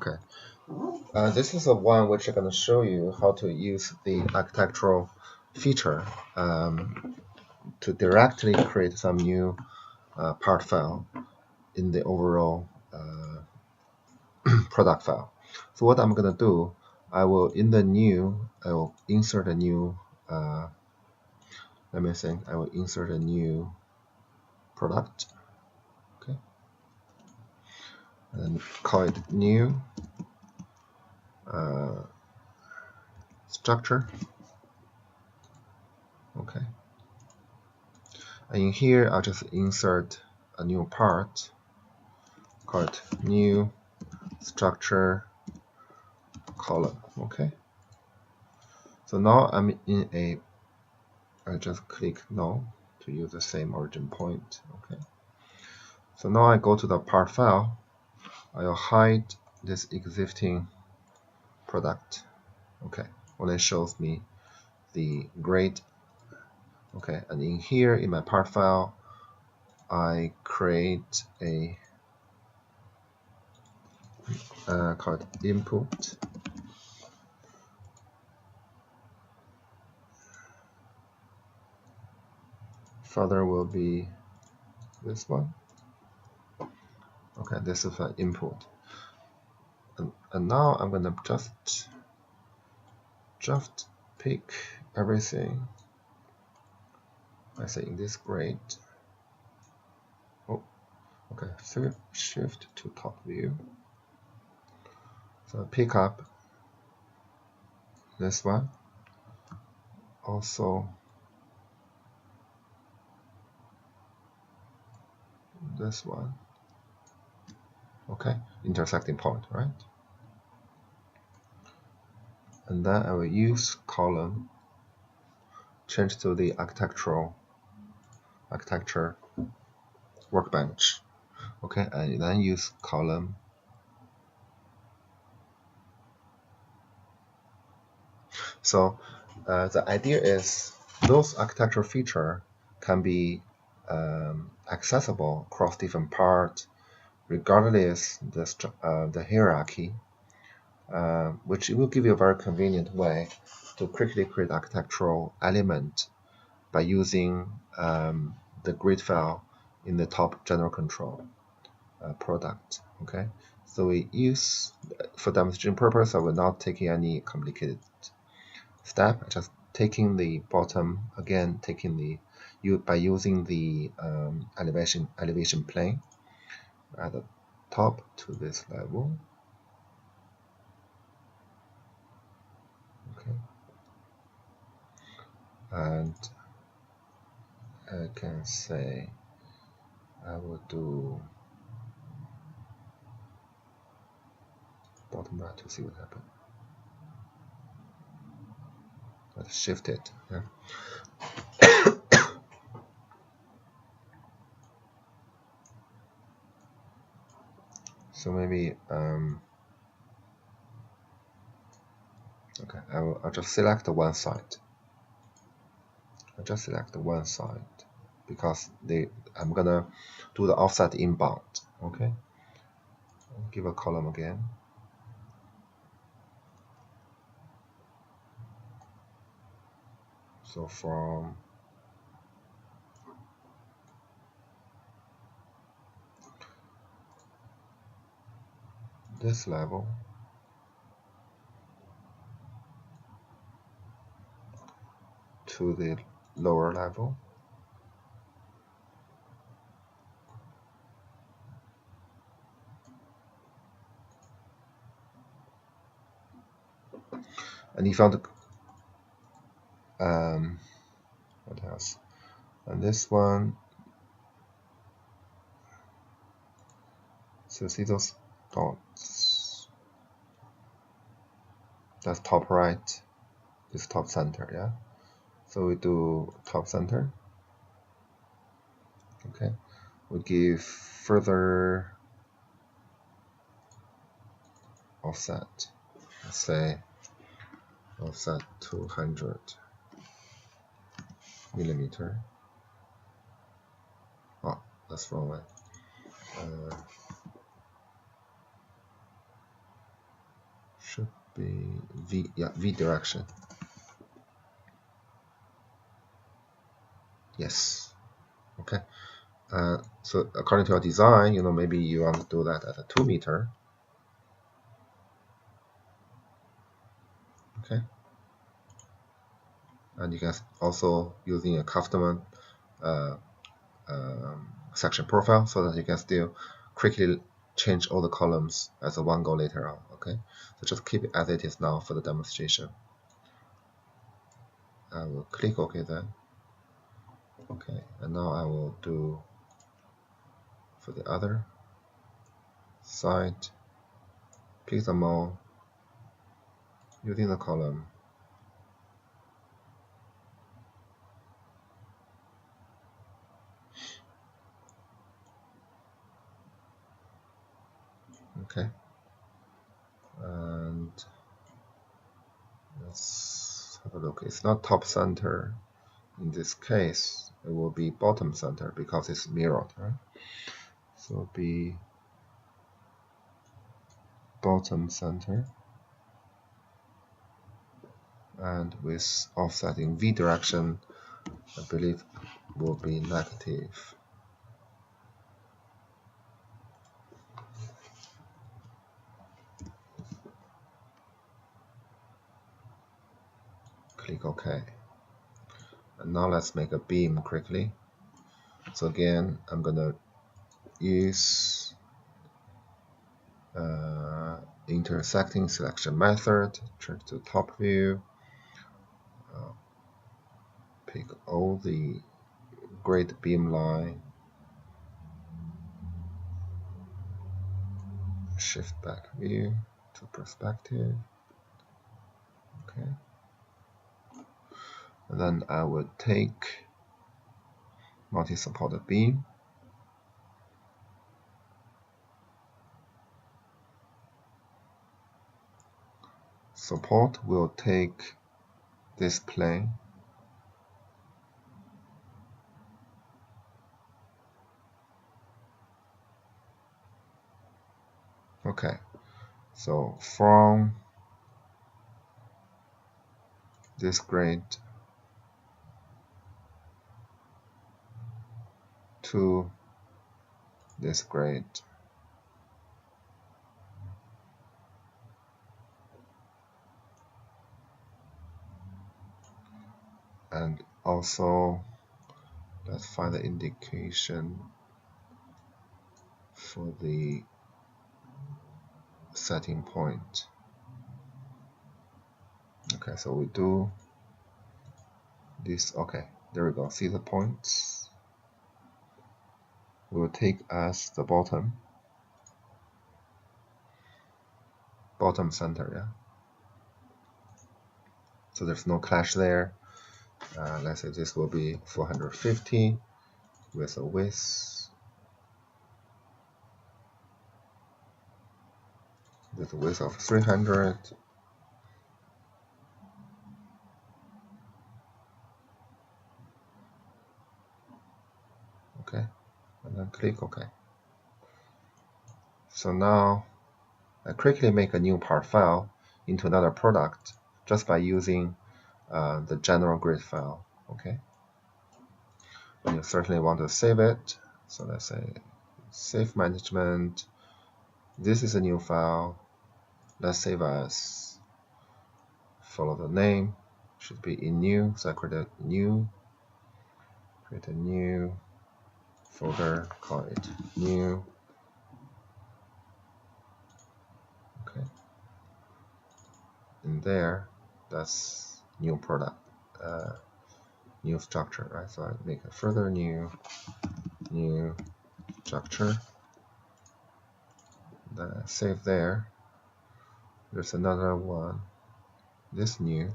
Okay, this is the one which I'm going to show you how to use the architectural feature to directly create some new part file in the overall product file. So what I'm going to do, I will insert a new, let me think, I will insert a new product, okay, and call it new structure, okay. And in here, I'll just insert a new part, call it new structure column, okay. So now I'm in I just click no to use the same origin point, okay. So now I go to the part file, I'll hide this existing product, okay. Only shows me the grade, okay. And in here in my part file, I create a called input. Further will be this one. Okay, this is an input. And now I'm gonna just pick everything. I say in this grade. Oh, okay. Shift to top view. So pick up this one. Also this one. Okay, intersecting point, right? And then I will use column, change to the architecture workbench. Okay, and then use column. So the idea is those architectural feature can be accessible across different parts, regardless the hierarchy, which will give you a very convenient way to quickly create architectural element by using the grid file in the top general control product. Okay, so we use, for demonstration purpose, I will not take any complicated step, just taking the bottom again, by using the elevation plane at the top to this level. Okay, and I can say I will do bottom right to see what happens. Let's shift it. Yeah. So maybe okay, I'll just select one side. I'll just select one side because I'm gonna do the offset inbound. Okay, I'll give a column again. So from this level to the lower level, and if you want to what else? And this one, so see those dots, that's top right, this top center, yeah. So we do top center. Okay, we give further offset. Let's say offset 200 millimeter. Oh, that's wrong way. should be V, yeah, V direction. Yes. Okay. So according to your design, maybe you want to do that at a 2 meter. Okay. And you can also using a custom section profile so that you can still quickly change all the columns as a one go later on. Okay. So just keep it as it is now for the demonstration. I will click OK then. Okay. And now I will do for the other side, pick them all using the column. Okay. And let's have a look. It's not top center. In this case, it will be bottom center because it's mirrored, right? So it'll be bottom center. And with offset in V direction, I believe will be negative. Click OK. And now let's make a beam quickly. So again, I'm gonna use intersecting selection method, turn to top view, pick all the grid beam line, shift back view to perspective. Okay. And then I would take multi-supported beam, support will take this plane, okay, so from this grid to this grid, and also let's find the indication for the setting point. Okay, so we do this. Okay, there we go. See the points? We'll take as the bottom center, yeah. So there's no clash there. Let's say this will be 450 with a width of 300. Okay, and then click OK. So now I quickly make a new part file into another product just by using the general grid file. Okay, and you certainly want to save it. So let's say save management. This is a new file. Let's save as, follow the name, should be in new. So I create a new folder, call it new. Okay, in there, that's new product, new structure, right? So I make a further new structure. Then I save there. There's another one. This new,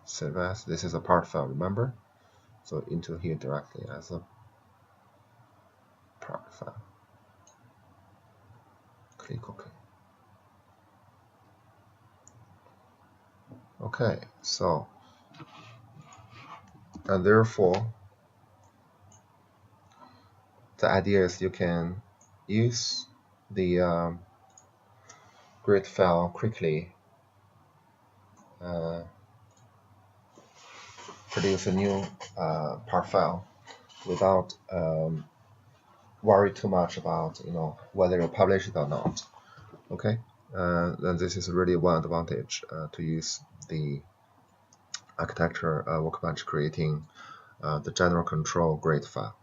save as. This is a part file, remember? So into here directly as a part file. Click OK. Okay, so and therefore the idea is you can use the grid file quickly produce a new part file without worry too much about whether you publish it or not. Okay, then this is really one advantage to use the architecture workbench creating the general control grid file.